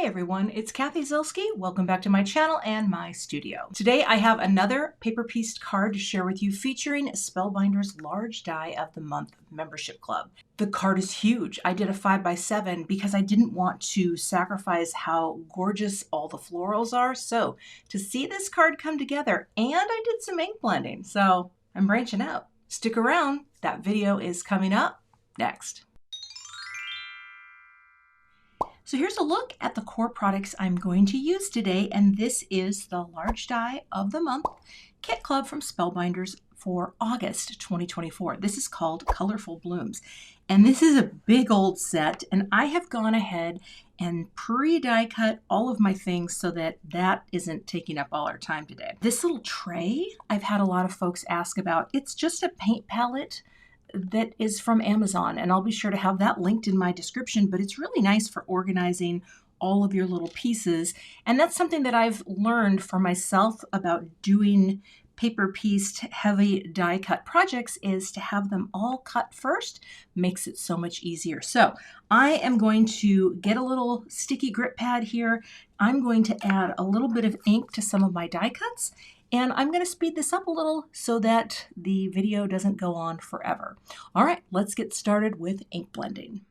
everyone, it's Cathy Zielske. Welcome back to my channel and my studio. Today I have another paper pieced card to share with you featuring Spellbinder's Large Die of the Month membership club. The card is huge. I did a 5x7 because I didn't want to sacrifice how gorgeous all the florals are. So to see this card come together, and I did some ink blending, so I'm branching out. Stick around, that video is coming up next. So here's a look at the core products I'm going to use today, and this is the Large Die of the Month Kit Club from Spellbinders for August 2024. This is called Colorful Blooms, and this is a big old set, and I have gone ahead and pre-die cut all of my things so that that isn't taking up all our time today. This little tray I've had a lot of folks ask about. It's just a paint palette that is from Amazon, and I'll be sure to have that linked in my description, but it's really nice for organizing all of your little pieces. And that's something that I've learned for myself about doing paper pieced heavy die cut projects, is to have them all cut first makes it so much easier. So I am going to get a little sticky grip pad here. I'm going to add a little bit of ink to some of my die cuts, and I'm going to speed this up a little so that the video doesn't go on forever. All right, let's get started with ink blending.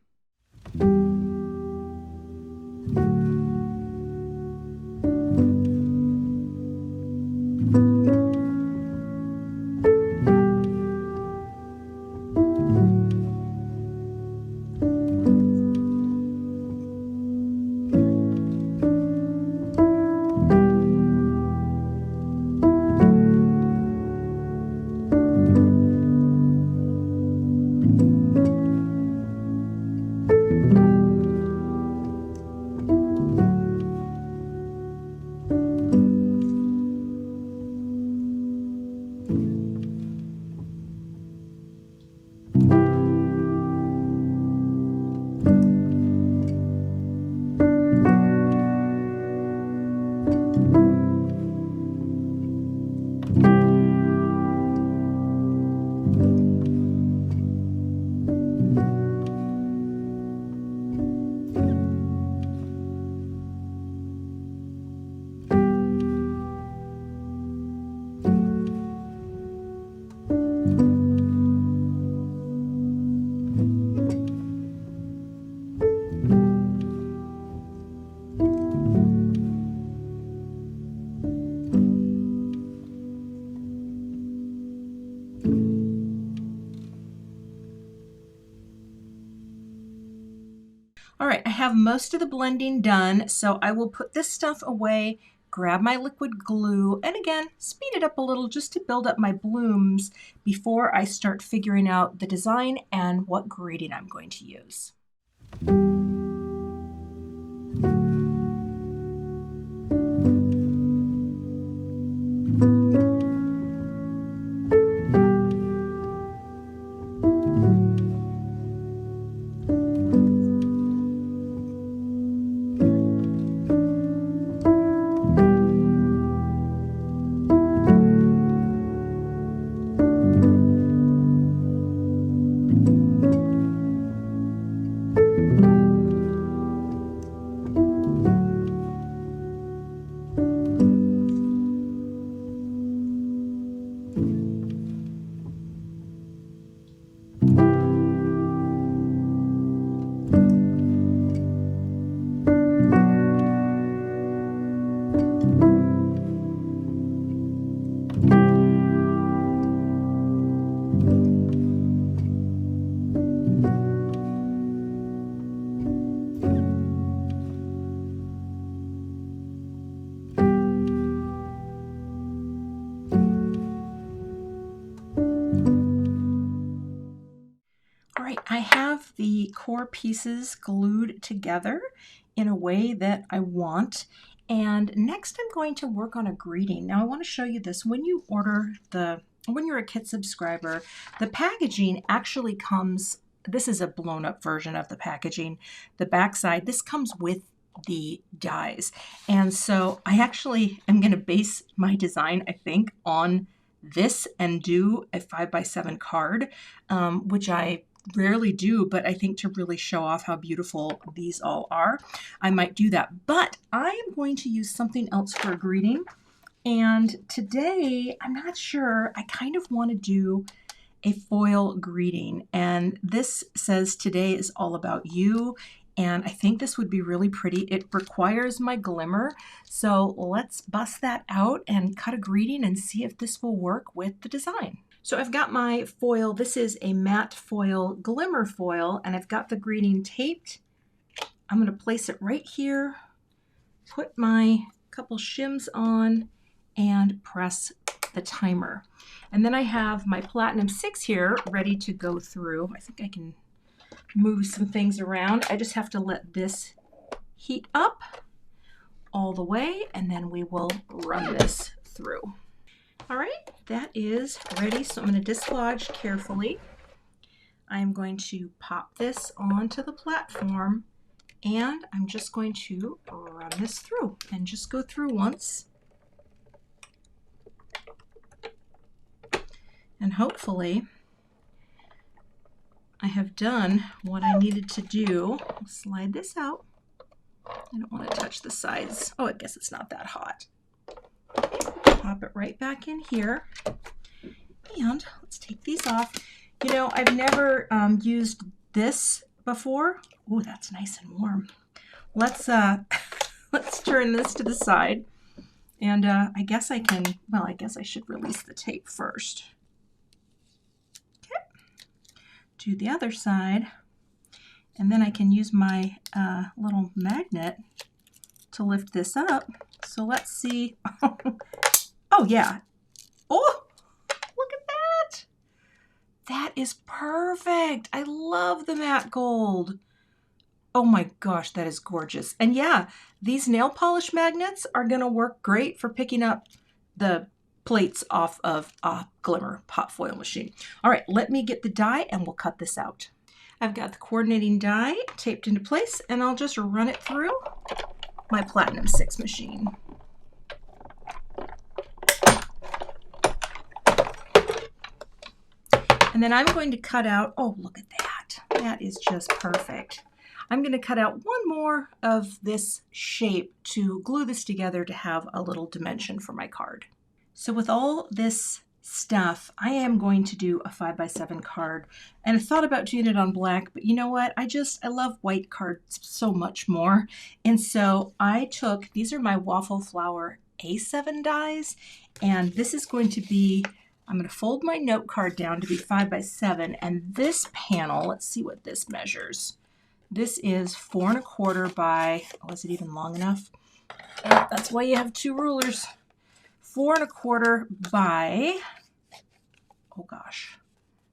All right, I have most of the blending done, so I will put this stuff away, grab my liquid glue, and again, speed it up a little just to build up my blooms before I start figuring out the design and what grading I'm going to use. I have the core pieces glued together in a way that I want. And next I'm going to work on a greeting. Now I want to show you this. When you're a kit subscriber, the packaging actually comes, this is a blown up version of the packaging. The backside, this comes with the dies. And so I actually am going to base my design, I think, on this and do a 5x7 card, which I rarely do, but I think to really show off how beautiful these all are, I might do that. But I am going to use something else for a greeting. And today, I'm not sure, I kind of want to do a foil greeting. And this says, "Today is all about you." And I think this would be really pretty. It requires my glimmer. So let's bust that out and cut a greeting and see if this will work with the design. So I've got my foil. This is a matte foil glimmer foil, and I've got the greeting taped. I'm going to place it right here, put my couple shims on, and press the timer. And then I have my Platinum 6 here ready to go through. I think I can move some things around. I just have to let this heat up all the way, and then we will run this through. All right, that is ready. So I'm going to dislodge carefully. I'm going to pop this onto the platform, and I'm just going to run this through and just go through once. And hopefully I have done what I needed to do. I'll slide this out. I don't want to touch the sides. Oh, I guess it's not that hot. Pop it right back in here. And let's take these off. You know, I've never used this before. Oh, that's nice and warm. Let's let's turn this to the side. And I guess I can, well, I guess I should release the tape first. To the other side, and then I can use my little magnet to lift this up. So let's see. Oh yeah. Oh, look at that. That is perfect. I love the matte gold. Oh my gosh, that is gorgeous. And yeah, these nail polish magnets are going to work great for picking up the plates off of a glimmer pot foil machine. All right, let me get the die and we'll cut this out. I've got the coordinating die taped into place, and I'll just run it through my Platinum 6 machine. And then I'm going to cut out, oh, look at that. That is just perfect. I'm going to cut out one more of this shape to glue this together to have a little dimension for my card. So with all this stuff, I am going to do a 5x7 card. And I thought about doing it on black, but you know what? I love white cards so much more. And so I took, these are my Waffle Flower A7 dies, and this is going to be, I'm going to fold my note card down to be 5x7, and this panel, let's see what this measures. This is 4 1/4 by, oh, is it even long enough? Oh, that's why you have 2 rulers. 4 1/4 by, oh gosh,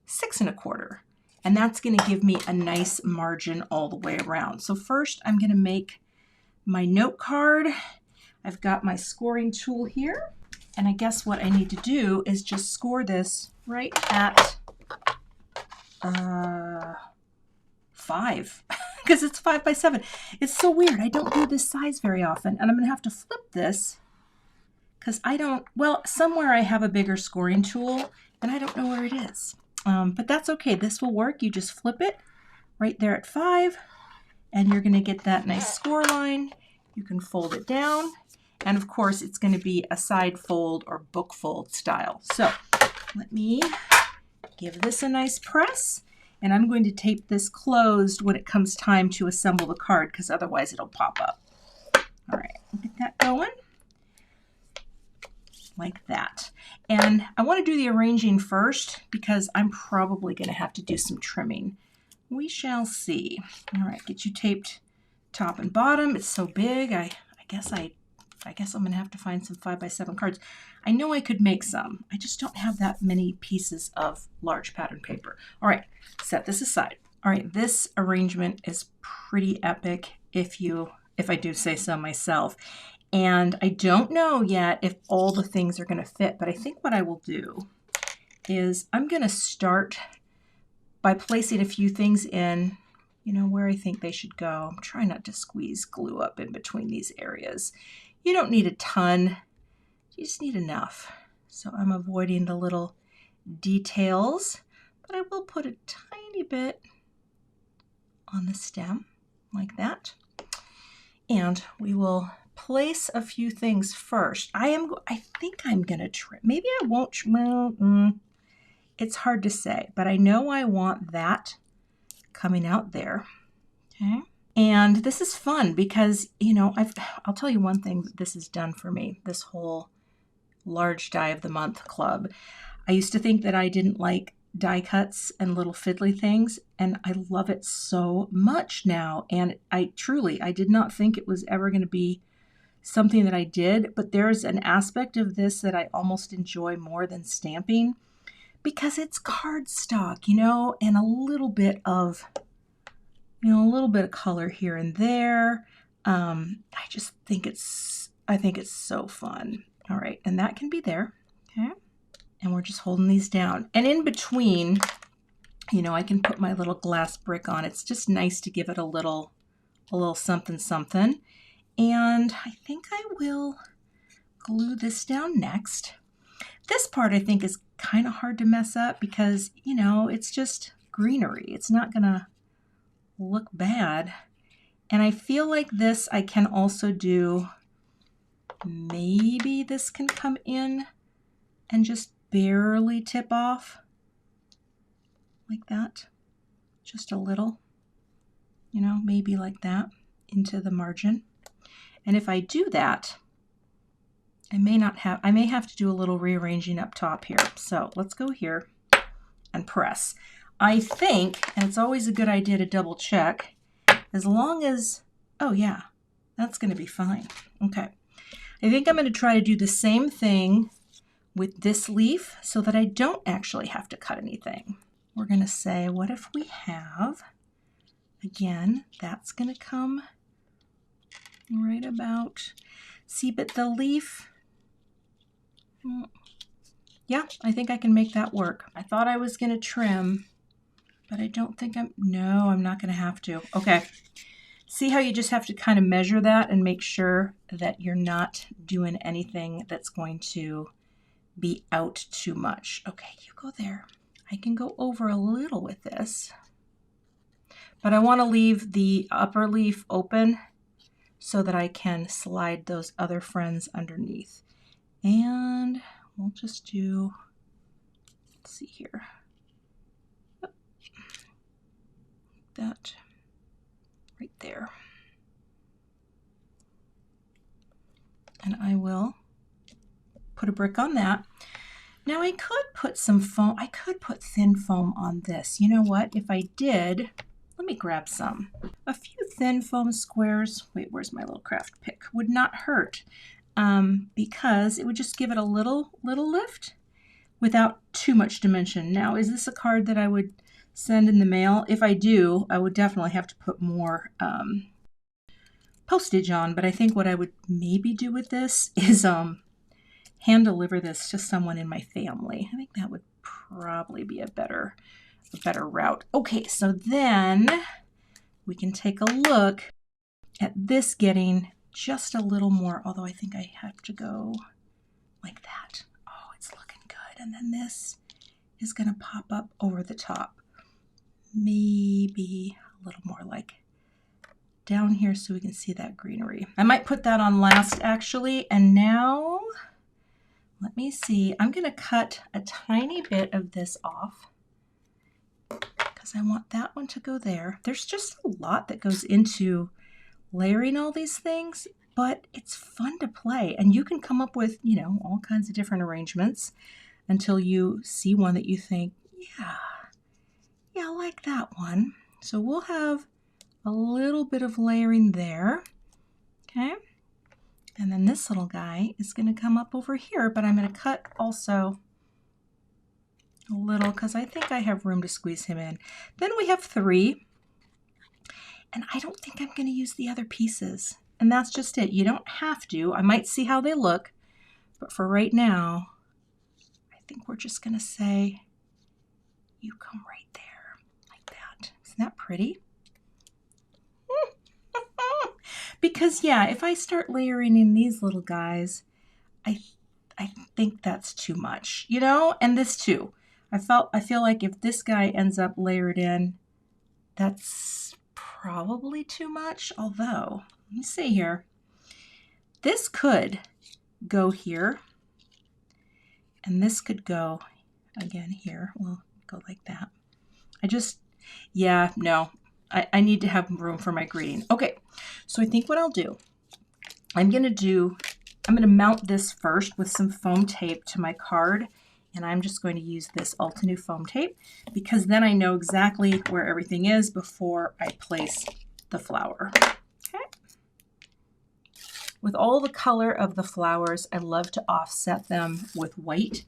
6 1/4. And that's going to give me a nice margin all the way around. So first I'm going to make my note card. I've got my scoring tool here. And I guess what I need to do is just score this right at 5, because it's 5x7. It's so weird. I don't do this size very often. And I'm going to have to flip this, because I don't, well, somewhere I have a bigger scoring tool, and I don't know where it is. But that's okay. This will work. You just flip it right there at 5, and you're going to get that nice score line. You can fold it down, and of course, it's going to be a side fold or book fold style. So let me give this a nice press, and I'm going to tape this closed when it comes time to assemble the card, because otherwise it'll pop up. All right, get that going. Like that. And I want to do the arranging first because I'm probably going to have to do some trimming. We shall see. All right, get you taped top and bottom. It's so big. I guess I'm going to have to find some 5x7 cards. I know I could make some. I just don't have that many pieces of large pattern paper. All right, set this aside. All right, this arrangement is pretty epic if I do say so myself. And I don't know yet if all the things are going to fit, but I think what I will do is I'm going to start by placing a few things in, where I think they should go. I'm trying not to squeeze glue up in between these areas. You don't need a ton, you just need enough. So I'm avoiding the little details, but I will put a tiny bit on the stem like that. And we will place a few things first. I think I'm gonna trim, maybe I won't, well, it's hard to say, but I know I want that coming out there, okay? And this is fun because, you know, I'll tell you one thing that this has done for me, this whole large die of the month club. I used to think that I didn't like die cuts and little fiddly things, and I love it so much now. And I did not think it was ever going to be something that I did, but there's an aspect of this that I almost enjoy more than stamping because it's cardstock, you know, and a little bit of color here and there. I think it's so fun. All right, and that can be there, okay? And we're just holding these down. And in between, you know, I can put my little glass brick on. It's just nice to give it a little something something. And I think I will glue this down next. This part I think is kind of hard to mess up because, you know, it's just greenery. It's not gonna look bad. And I feel like this I can also do, maybe this can come in and just barely tip off like that, just a little, you know, maybe like that into the margin. And if I do that, I may have to do a little rearranging up top here. So let's go here and press. I think, and it's always a good idea to double check, as long as, oh yeah, that's going to be fine. Okay. I think I'm going to try to do the same thing with this leaf so that I don't actually have to cut anything. We're going to say, what if we have, again, that's going to come right about, see, but the leaf, yeah, I think I can make that work. I thought I was going to trim, but I don't think I'm not going to have to. Okay. See how you just have to kind of measure that and make sure that you're not doing anything that's going to be out too much. Okay, you go there. I can go over a little with this, but I want to leave the upper leaf open so that I can slide those other friends underneath. And we'll just do, let's see here, that right there. And I will put a brick on that. Now I could put some foam, I could put thin foam on this. You know what, if I did, let me grab some. A few thin foam squares, wait, where's my little craft pick, would not hurt because it would just give it a little lift without too much dimension. Now, is this a card that I would send in the mail? If I do, I would definitely have to put more postage on, but I think what I would maybe do with this is hand deliver this to someone in my family. I think that would probably be a better route. Okay, so then we can take a look at this getting just a little more, although I think I have to go like that. Oh, it's looking good. And then this is going to pop up over the top. Maybe a little more like down here so we can see that greenery. I might put that on last actually. And now, let me see. I'm going to cut a tiny bit of this off because I want that one to go there. There's just a lot that goes into layering all these things, but it's fun to play. And you can come up with, you know, all kinds of different arrangements until you see one that you think, yeah, I like that one. So we'll have a little bit of layering there. Okay. And then this little guy is going to come up over here, but I'm going to cut also a little because I think I have room to squeeze him in. Then we have 3. And I don't think I'm going to use the other pieces. And that's just it. You don't have to. I might see how they look. But for right now, I think we're just going to say, you come right there like that. Isn't that pretty? Because yeah, if I start layering in these little guys, I think that's too much, you know? And this too. I feel like if this guy ends up layered in, that's probably too much, although, let me see here. This could go here, and this could go again here. Well, go like that. Yeah, no, I need to have room for my greeting. Okay, so I think what I'll do, I'm going to mount this first with some foam tape to my card, and I'm just going to use this Altenew foam tape because then I know exactly where everything is before I place the flower. Okay. With all the color of the flowers, I love to offset them with white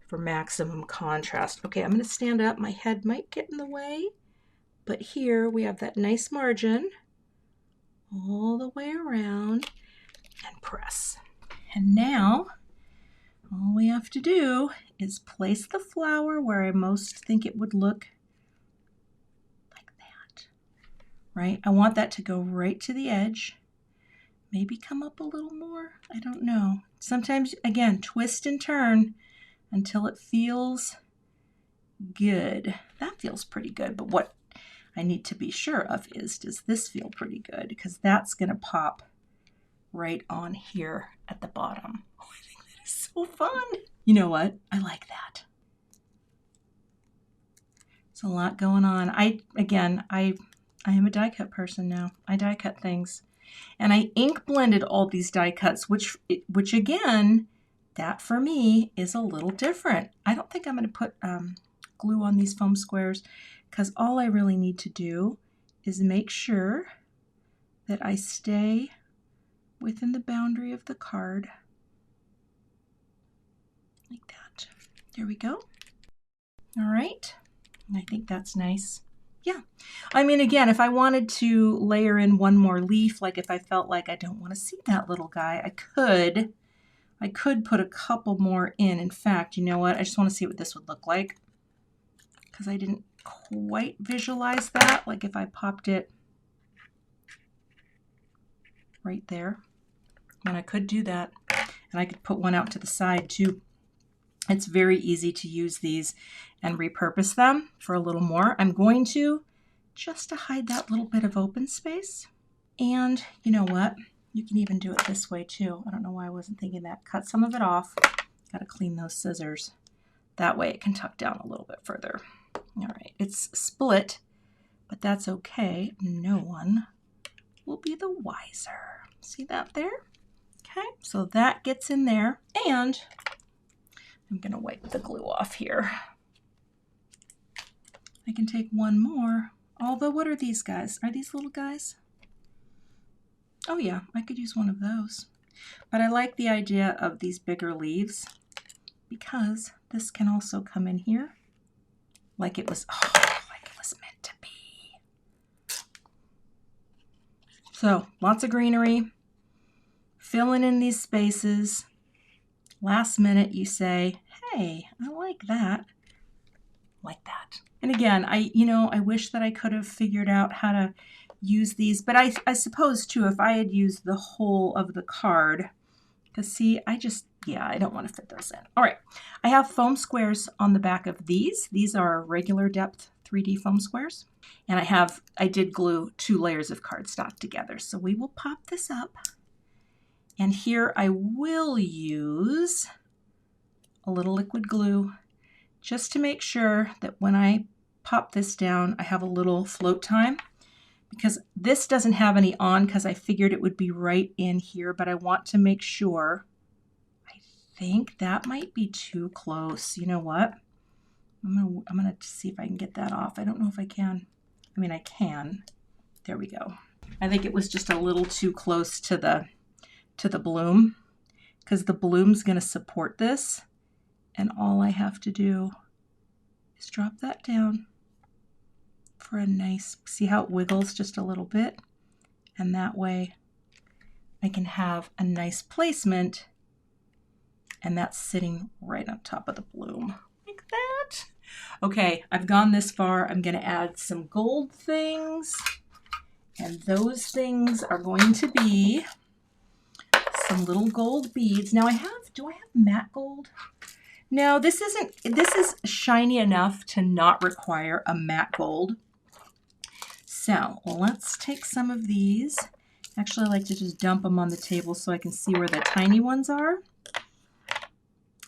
for maximum contrast. Okay, I'm going to stand up. My head might get in the way, but here we have that nice margin all the way around and press. And now all we have to do is place the flower where I most think it would look like that, right? I want that to go right to the edge. Maybe come up a little more. I don't know. Sometimes, again, twist and turn until it feels good. That feels pretty good, but what I need to be sure of is, does this feel pretty good? Because that's going to pop right on here at the bottom. Oh, I think that is so fun. You know what? I like that. It's a lot going on. I am a die cut person now. I die cut things. And I ink blended all these die cuts, which again, that for me is a little different. I don't think I'm going to put glue on these foam squares because all I really need to do is make sure that I stay within the boundary of the card. Like that. There we go. All right. I think that's nice. Yeah. I mean, again, if I wanted to layer in one more leaf, like if I felt like I don't want to see that little guy, I could put a couple more in. In fact, you know what? I just want to see what this would look like because I didn't quite visualize that. Like if I popped it right there, and I could do that, and I could put one out to the side too. It's very easy to use these and repurpose them for a little more. I'm going to, just to hide that little bit of open space. And you know what? You can even do it this way too. I don't know why I wasn't thinking that. Cut some of it off. Got to clean those scissors. That way it can tuck down a little bit further. All right, it's split, but that's okay. No one will be the wiser. See that there? Okay, so that gets in there, and I'm going to wipe the glue off here. I can take one more. Although, what are these guys? Are these little guys? Oh yeah, I could use one of those. But I like the idea of these bigger leaves because this can also come in here like it was, like it was meant to be. So, lots of greenery, filling in these spaces. Last minute you say, hey, I like that. Like that. And again, I wish that I could have figured out how to use these, but I suppose too, if I had used the whole of the card, because see, I don't want to fit those in. All right, I have foam squares on the back of these. These are regular depth 3D foam squares. And I did glue 2 layers of cardstock together. So we will pop this up. And here I will use a little liquid glue just to make sure that when I pop this down, I have a little float time, because this doesn't have any on because I figured it would be right in here, but I want to make sure. I think that might be too close. You know what? I'm gonna see if I can get that off. I don't know if I can. I mean, I can. There we go. I think it was just a little too close to the bloom, because the bloom's going to support this, and all I have to do is drop that down for a nice, see how it wiggles just a little bit, and that way I can have a nice placement, and that's sitting right on top of the bloom like that. Okay, I've gone this far. I'm going to add some gold things, and those things are going to be some little gold beads. Now do I have matte gold? No, this is shiny enough to not require a matte gold. So let's take some of these. Actually, I like to just dump them on the table so I can see where the tiny ones are.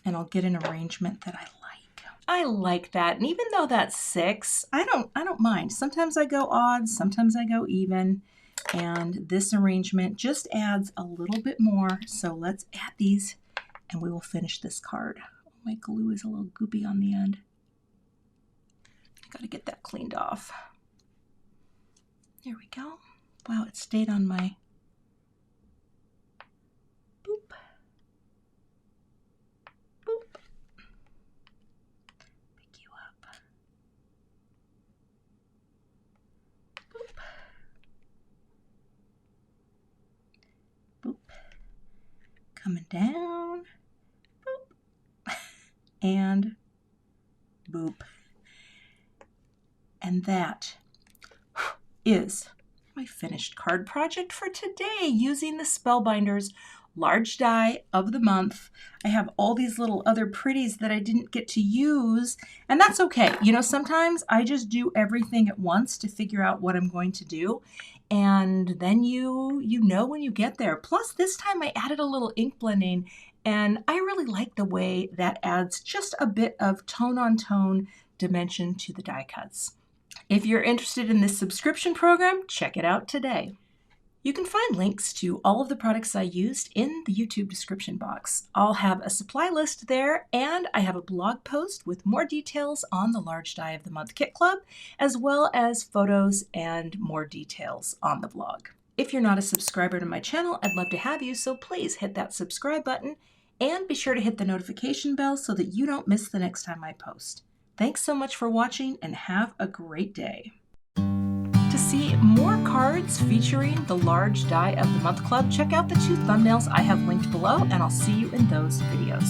And I'll get an arrangement that I like. I like that. And even though that's 6, I don't mind. Sometimes I go odd, sometimes I go even. And this arrangement just adds a little bit more. So let's add these and we will finish this card. My glue is a little goopy on the end. Gotta get that cleaned off. There we go. Wow, it stayed on my boop. Boop. Pick you up. Boop. Boop. Coming down. Boop. And boop. And that is my finished card project for today using the Spellbinders large die of the month. I have all these little other pretties that I didn't get to use, and that's okay. You know, sometimes I just do everything at once to figure out what I'm going to do, and then you know when you get there. Plus, this time I added a little ink blending, and I really like the way that adds just a bit of tone-on-tone dimension to the die cuts. If you're interested in this subscription program, check it out today. You can find links to all of the products I used in the YouTube description box. I'll have a supply list there, and I have a blog post with more details on the Large Die of the Month Kit Club, as well as photos and more details on the blog. If you're not a subscriber to my channel, I'd love to have you, so please hit that subscribe button and be sure to hit the notification bell so that you don't miss the next time I post. Thanks so much for watching and have a great day. To see more cards featuring the Large Die of the Month Club, check out the 2 thumbnails I have linked below, and I'll see you in those videos.